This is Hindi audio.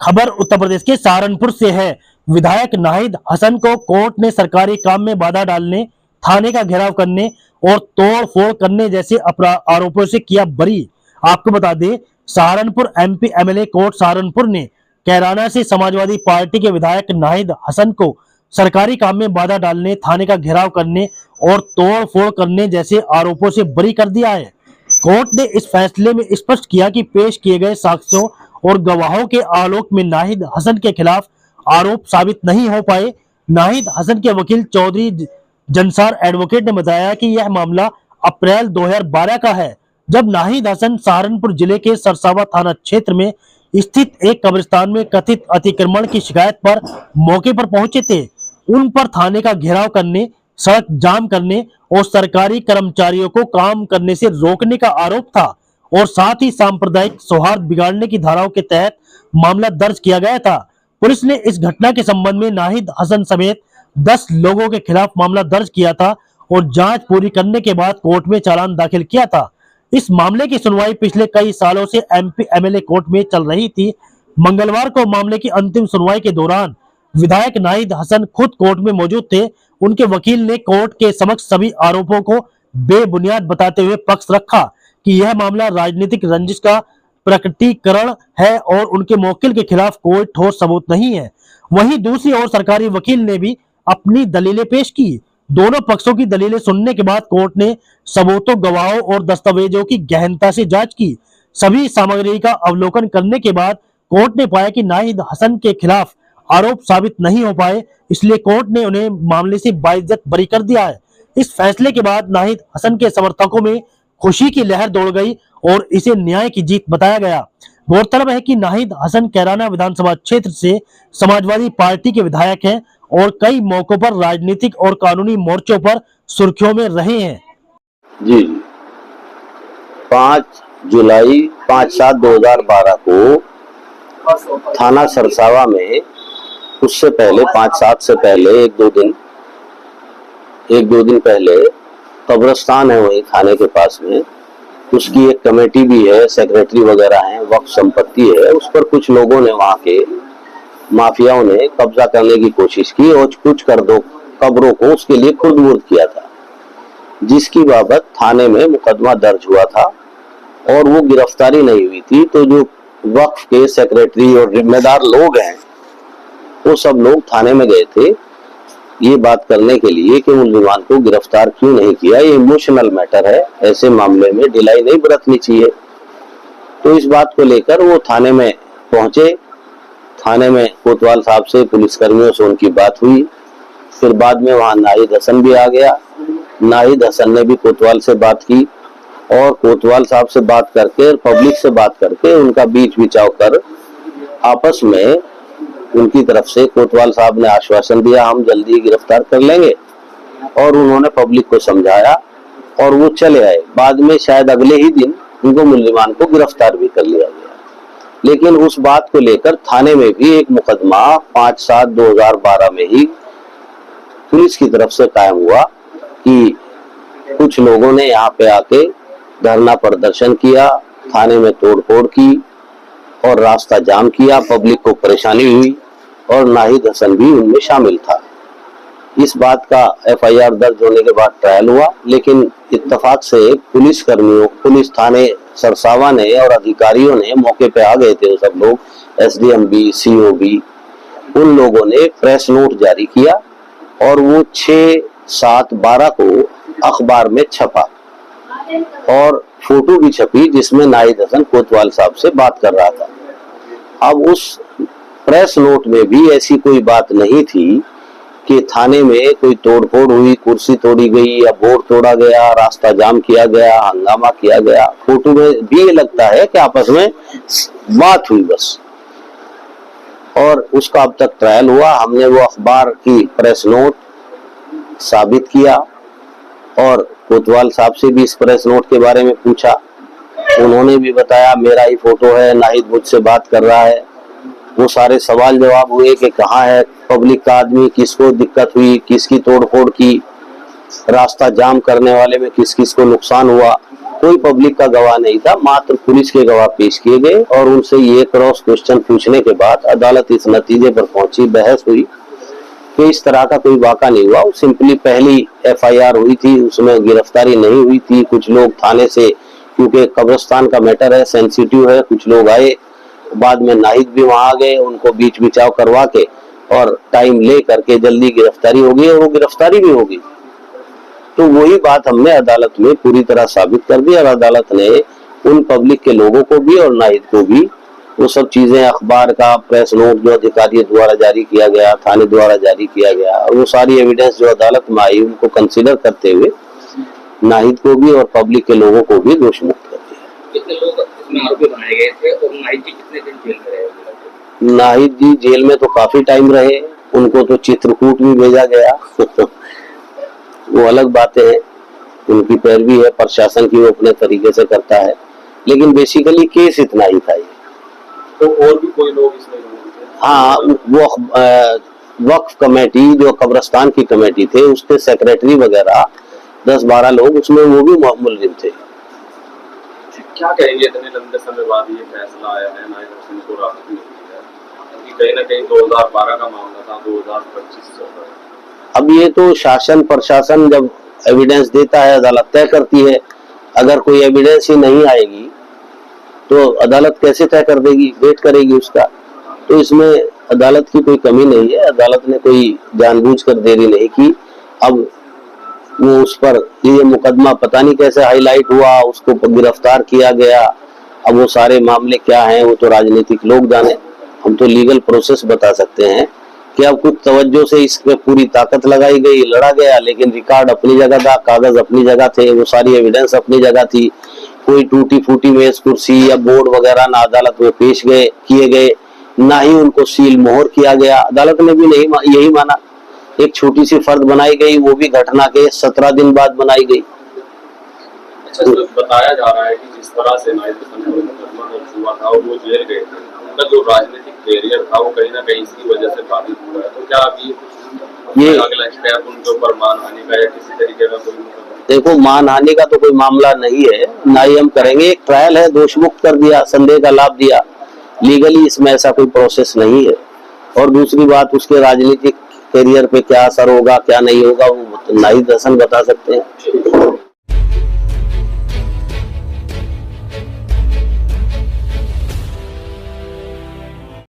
खबर उत्तर प्रदेश के सहारनपुर से है। विधायक नाहिद हसन को कोर्ट ने सरकारी काम में बाधा डालने, थाने का घेराव करने और तोड़ फोड़ करने जैसे आरोपों से किया बरी। आपको बता दें, Saharanpur MP MLA court Saharanpur ने कैराना से समाजवादी पार्टी के विधायक नाहिद हसन को सरकारी काम में बाधा डालने, थाने का घेराव करने और तोड़ फोड़ करने जैसे आरोपों से बरी कर दिया है। कोर्ट ने इस फैसले में स्पष्ट किया कि पेश किए गए साक्ष्यों और गवाहों के आलोक में नाहिद हसन के खिलाफ आरोप साबित नहीं हो पाए। नाहिद हसन के वकील चौधरी जंसार एडवोकेट ने बताया कि यह मामला अप्रैल 2012 का है, जब नाहिद हसन सहारनपुर जिले के सरसावा थाना क्षेत्र में स्थित एक कब्रिस्तान में कथित अतिक्रमण की शिकायत पर मौके पर पहुंचे थे। उन पर थाने का घेराव करने, सड़क जाम करने और सरकारी कर्मचारियों को काम करने से रोकने का आरोप था और साथ ही सांप्रदायिक सौहार्द बिगाड़ने की धाराओं के तहत मामला दर्ज किया गया था। पुलिस ने इस घटना के संबंध में नाहिद हसन समेत 10 लोगों के खिलाफ मामला दर्ज किया था और जांच पूरी करने के बाद कोर्ट में चालान दाखिल किया था। इस मामले की सुनवाई पिछले कई सालों से एमपी एमएलए कोर्ट में चल रही थी। मंगलवार को मामले की अंतिम सुनवाई के दौरान विधायक नाहिद हसन खुद कोर्ट में मौजूद थे। उनके वकील ने कोर्ट के समक्ष सभी आरोपों को बेबुनियाद बताते हुए पक्ष रखा कि यह मामला राजनीतिक रंजिश का प्रकटीकरण है और उनके मौकिल के खिलाफ कोई ठोस सबूत नहीं है। वहीं दूसरी ओर सरकारी वकील ने भी अपनी दलीलें पेश की। दोनों पक्षों की दलीलें सुनने के बाद कोर्ट ने सबूतों, गवाहों और दस्तावेजों की गहनता से जांच की। सभी सामग्री का अवलोकन करने के बाद कोर्ट ने पाया कि नाहिद हसन के खिलाफ आरोप साबित नहीं हो पाए, इसलिए कोर्ट ने उन्हें मामले से बाइज्जत बरी कर दिया है। इस फैसले के बाद नाहिद हसन के समर्थकों में खुशी की लहर दौड़ गई और इसे न्याय की जीत बताया गया। गौरतलब है कि नाहिद हसन कैराना विधानसभा क्षेत्र से समाजवादी पार्टी के विधायक हैं और कई मौकों पर राजनीतिक और कानूनी मोर्चों पर सुर्खियों में रहे हैं। जी 5 जुलाई 5/7/2012 को थाना सरसावा में, उससे पहले 5-7 से पहले एक दो दिन पहले कब्रिस्तान है वही थाने के पास में, उसकी एक कमेटी भी है, सेक्रेटरी वगैरह हैं, वक्फ संपत्ति है, उस पर कुछ लोगों ने, वहां के माफियाओं ने कब्जा करने की कोशिश की और कुछ कब्रों को उसके लिए खुर्द-बुर्द किया था, जिसकी बाबत थाने में मुकदमा दर्ज हुआ था और वो गिरफ्तारी नहीं हुई थी। तो जो वक्फ के सेक्रेटरी और जिम्मेदार लोग हैं, वो सब लोग थाने में गए थे ये बात करने के लिए कि मुल्जिमान को गिरफ्तार क्यों नहीं किया। ये इमोशनल मैटर है, ऐसे मामले में ढिलाई नहीं बरतनी चाहिए। तो इस बात को लेकर वो थाने में पहुंचे। थाने में कोतवाल साहब से, पुलिसकर्मियों से उनकी बात हुई। फिर बाद में वहां नाहिद हसन भी आ गया। नाहिद हसन ने भी कोतवाल से बात की और कोतवाल साहब से बात करके, पब्लिक से बात करके, उनका बीच बिचाव कर आपस में उनकी तरफ से कोतवाल साहब ने आश्वासन दिया हम जल्दी गिरफ्तार कर लेंगे और उन्होंने पब्लिक को समझाया और वो चले आए। बाद में शायद अगले ही दिन उनको मुल्जिमान को गिरफ्तार भी कर लिया गया। लेकिन उस बात को लेकर थाने में भी एक मुकदमा 5/7/2012 में ही पुलिस की तरफ से कायम हुआ कि कुछ लोगों ने यहाँ पे आके धरना प्रदर्शन किया, थाने में तोड़फोड़ की और रास्ता जाम किया, पब्लिक को परेशानी हुई और नाहिद हसन भी उनमें शामिल था। इस बात का एफआईआर दर्ज होने के बाद ट्रायल हुआ, लेकिन इत्तेफाक से पुलिस थाने सरसावा ने और अधिकारियों ने, मौके पे आ गए थे वो सब लोग, एसडीएम भी, सीओ भी, उन लोगों ने प्रेस नोट जारी किया और वो 6/7/12 को अखबार में छपा और फोटो भी छपी जिसमें नाहिद हसन कोतवाल साहब से बात कर रहा था। अब उस प्रेस नोट में भी ऐसी कोई बात नहीं थी कि थाने में कोई तोड़फोड़ हुई, कुर्सी तोड़ी गई या बोर्ड तोड़ा गया, रास्ता जाम किया गया, हंगामा किया गया। फोटो में भी ये लगता है कि आपस में बात हुई बस। और उसका अब तक ट्रायल हुआ। हमने वो अखबार की प्रेस नोट साबित किया और कोतवाल साहब से भी इस प्रेस नोट के बारे में पूछा। उन्होंने भी बताया मेरा ही फोटो है, नाहिद मुझसे बात कर रहा है। वो सारे सवाल जवाब हुए कि कहाँ है पब्लिक का आदमी, किसको दिक्कत हुई, किसकी तोड़फोड़ की, रास्ता जाम करने वाले में किस किस को नुकसान हुआ। कोई पब्लिक का गवाह नहीं था, मात्र पुलिस के गवाह पेश किए गए और उनसे ये क्रॉस क्वेश्चन पूछने के बाद अदालत इस नतीजे पर पहुंची, बहस हुई कि इस तरह का कोई वाक़ा नहीं हुआ। सिंपली पहली एफआईआर हुई थी, उसमें गिरफ्तारी नहीं हुई थी। कुछ लोग थाने से, क्योंकि कब्रिस्तान का मैटर है, सेंसिटिव है, कुछ लोग आए, बाद में नाहिद भी वहां आ गए, उनको बीच बिचाव करवा के और टाइम ले करके जल्दी गिरफ्तारी हो गई और वो गिरफ्तारी भी हो गई। तो वही बात हमने अदालत में पूरी तरह साबित कर दी और अदालत ने उन पब्लिक के लोगों को भी और नाहिद को भी वो सब चीजें, अखबार का प्रेस नोट जो अधिकारियों द्वारा जारी किया गया, थाने द्वारा जारी किया गया, और वो सारी एविडेंस जो अदालत में आई उनको कंसीडर करते हुए नाहिद को भी और पब्लिक के लोगों को भी दोष मुक्त कर दिया। कितने लोग इसमें आरोपी बनाए गए थे और नाहिद जी कितने दिन जेल में रहे? नाहिद जी जेल में तो काफी टाइम रहे, उनको तो चित्रकूट भी भेजा गया वो अलग बातें हैं, उनकी पैरवी है प्रशासन की, वो अपने तरीके से करता है, लेकिन बेसिकली केस इतना ही था। तो और भी कोई लोग इसमें? हाँ, वो वक्फ कमेटी जो कब्रिस्तान की कमेटी थे उसके सेक्रेटरी वगैरह 10-12 लोग उसमें वो भी मुलजिम थे। क्या कहेंगे इतने लंबे समय बाद ये फैसला आया है नाहिद हसन को राहत मिली है, क्योंकि कहीं ना कहीं 2012 का मामला था, 2025 चल रहा है। अब ये तो शासन प्रशासन जब एविडेंस देता है अदालत तय करती है, अगर कोई एविडेंस ही नहीं आएगी तो अदालत कैसे तय कर देगी, वेट करेगी उसका। तो इसमें अदालत की कोई कमी नहीं है, अदालत ने कोई जानबूझकर देरी नहीं की। अब वो उस पर ये मुकदमा पता नहीं कैसे हाईलाइट हुआ, उसको गिरफ्तार किया गया। अब वो सारे मामले क्या हैं वो तो राजनीतिक लोग जाने, हम तो लीगल प्रोसेस बता सकते हैं कि अब कुछ तवज्जो से इस पे पूरी ताकत लगाई गई, लड़ा गया, लेकिन रिकॉर्ड अपनी जगह था, कागज अपनी जगह थे, वो सारी एविडेंस अपनी जगह थी। कोई टूटी फूटी मेज कुर्सी या बोर्ड वगैरह ना अदालत में पेश किए गए, ना ही उनको सील मोहर किया गया। अदालत ने भी नहीं यही माना, एक छोटी सी फर्द बनाई गई, वो भी घटना के 17 दिन बाद बनाई गई। अच्छा, तो बताया जा रहा है कि जिस तरह से नाहिद हसन को मुकदमा दर्ज हुआ था और वो जेल गए थे, उनका जो राजनीतिक कैरियर था वो कहीं ना कहीं इसकी वजह से बाधित हुआ है। तो क्या अभी ये अगला स्टेप उनके ऊपर मानहानि का या किसी तरीके का कोई? देखो, मानहानि का तो कोई मामला नहीं है, ना ही हम करेंगे। एक ट्रायल है, दोष मुक्त कर दिया, संदेह का लाभ दिया, लीगली इसमें ऐसा कोई प्रोसेस नहीं है। और दूसरी बात, उसके राजनीतिक करियर पे क्या असर होगा क्या नहीं होगा वो नाहिद हसन बता सकते हैं।